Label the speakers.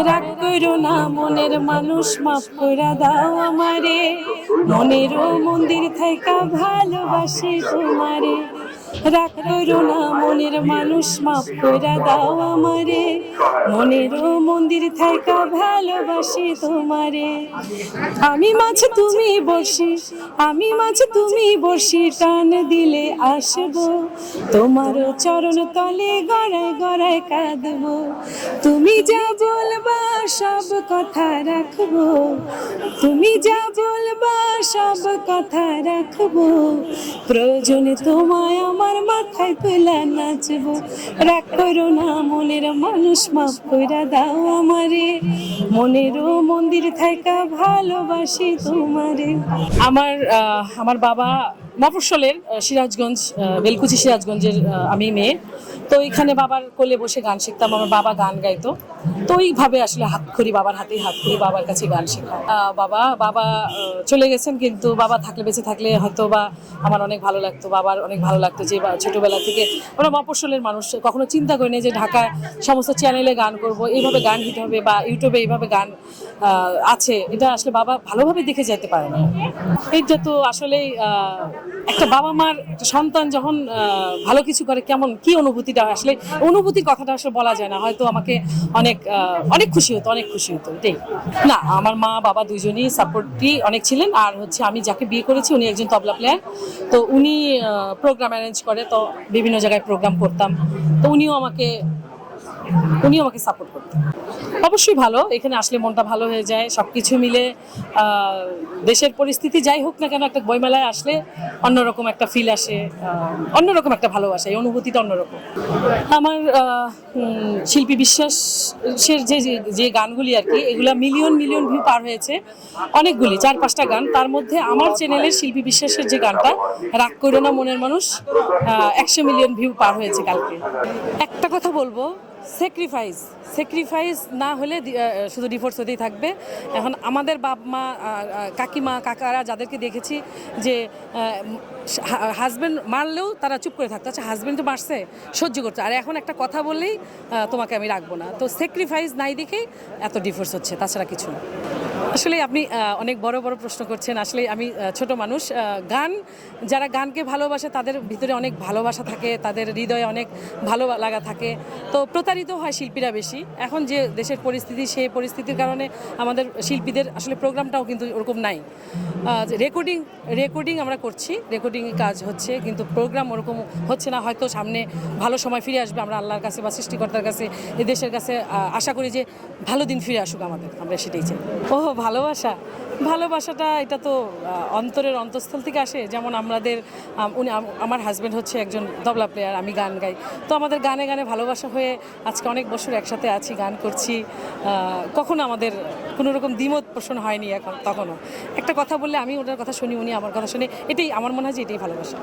Speaker 1: রাগ করো না মনের মানুষ, মাফ কইরা দাও আমারে, মনেরও মন্দির থাইকা ভালোবাসি তোমারে। রাগ করো না মনের মানুষ, মাফ কইরা দাও আমারে, মনেরও মন্দির থাইকা ভালোবাসি তোমারে। আমি মাছ তুমি বর্ষি, আমি মাছ তুমি বর্ষি, টান দিলে আসবো তোমারও চরণ তলে, গড়ায় গড়ায় কাঁদবো। তুমি যা বলবা সব কথা রাখবো, তুমি যা বলবা সব কথা রাখবো, প্রয়োজনে তোমায় আমার মাথায় তুলে নাচবো। রাগ করো না মনের মানুষ, মাফ কইরা দাও আমারে, মনেরও মন্দির থাইকা ভালোবাসি তোমারে। আমার বাবা মফস্বলের সিরাজগঞ্জ, বেলকুচি সিরাজগঞ্জের আমি মেয়ে। তো এখানে বাবার কোলে বসে গান শিখতাম, আমার বাবা গান গাইতো। তো ওইভাবে আসলে হাতখড়ি, বাবার হাতে হাতখড়ি, বাবার কাছে গান শেখা। বাবা চলে গেছেন, কিন্তু বাবা থাকলে, বেঁচে থাকলে হয়তো বা আমার অনেক ভালো লাগতো, বাবার অনেক ভালো লাগতো যে ছোটবেলা থেকে আমরা মফস্বলের মানুষ, কখনো চিন্তা করিনি যে ঢাকায় সমস্ত চ্যানেলে গান করব, এইভাবে গান হিট হবে বা ইউটিউবে এইভাবে গান আছে, এটা আসলে বাবা ভালোভাবে দেখে যেতে পারে না। এইটা তো আসলে একটা বাবা মার সন্তান যখন ভালো কিছু করে কেমন কি অনুভূতিটা, আসলে অনুভূতির কথাটা আসলে বলা যায় না। হয়তো আমাকে অনেক অনেক খুশি হতো, অনেক খুশি হতো এটাই। না, আমার মা বাবা দুজনই সাপোর্টই অনেক ছিলেন। আর হচ্ছে আমি যাকে বিয়ে করেছি উনি একজন তবলা প্লেয়ার, তো উনি প্রোগ্রাম অ্যারেঞ্জ করে, তো বিভিন্ন জায়গায় প্রোগ্রাম করতাম, তো উনিও আমাকে সাপোর্ট করতেন। অবশ্যই ভালো, এখানে আসলে মনটা ভালো হয়ে যায়। সব কিছু মিলে দেশের পরিস্থিতি যাই হোক না কেন, একটা বইমেলায় আসলে অন্যরকম একটা ফিল আসে, অন্যরকম একটা ভালোবাসা, এই অনুভূতিটা অন্যরকম। আমার শিল্পী বিশ্বাসের যে গানগুলি আর কি, এগুলো মিলিয়ন মিলিয়ন ভিউ পার হয়েছে, অনেকগুলি 4-5টা গান। তার মধ্যে আমার চ্যানেলের শিল্পী বিশ্বাসের যে গানটা রাগ করো না মনের মানুষ, 100 মিলিয়ন ভিউ পার হয়েছে কালকে। একটা কথা বলবো, স্যাক্রিফাইস না হলে শুধু ডিভোর্স হতেই থাকবে। এখন আমাদের বাপ মা, কাকিমা, কাকারা যাদেরকে দেখেছি যে হাজব্যান্ড মারলেও তারা চুপ করে থাকতো, আচ্ছা হাজব্যান্ড তো মারছে সহ্য করছে, আর এখন একটা কথা বললেই তোমাকে আমি রাখবো না। তো স্যাক্রিফাইস নাই দেখেই এত ডিভোর্স হচ্ছে, তাছাড়া কিছু না। আসলে আপনি অনেক বড় বড় প্রশ্ন করছেন। আসলে আমি ছোট মানুষ, যারা গানকে ভালোবাসে তাদের ভিতরে অনেক ভালোবাসা থাকে, তাদের হৃদয়ে অনেক ভালো লাগা থাকে। তো প্রতারিত হয় শিল্পীরা বেশি। এখন যে দেশের পরিস্থিতি, সেই পরিস্থিতির কারণে আমাদের শিল্পীদের আসলে প্রোগ্রামটাও কিন্তু ওরকম নাই। রেকর্ডিং আমরা করছি, রেকর্ডিংয়ে কাজ হচ্ছে, কিন্তু প্রোগ্রাম ওরকম হচ্ছে না। হয়তো সামনে ভালো সময় ফিরে আসবে, আমরা আল্লাহর কাছে বা সৃষ্টিকর্তার কাছে, এই দেশের কাছে আশা করি যে ভালো দিন ফিরে আসুক আমাদের, আমরা সেটাই চাই। ভালোবাসাটা এটা তো অন্তরের অন্তঃস্থল থেকে আসে। যেমন আমার হাজব্যান্ড হচ্ছে একজন তবলা প্লেয়ার, আমি গান গাই, তো আমাদের গানে গানে ভালোবাসা হয়ে আজকে অনেক বছর একসাথে আছি, গান করছি। কখনো আমাদের কোনো রকম দ্বিমত পোষণ হয়নি। তখনও একটা কথা বললে আমি ওনার কথা শুনি, উনি আমার কথা শুনে, এটাই আমার মনে হয় যে এটাই ভালোবাসা।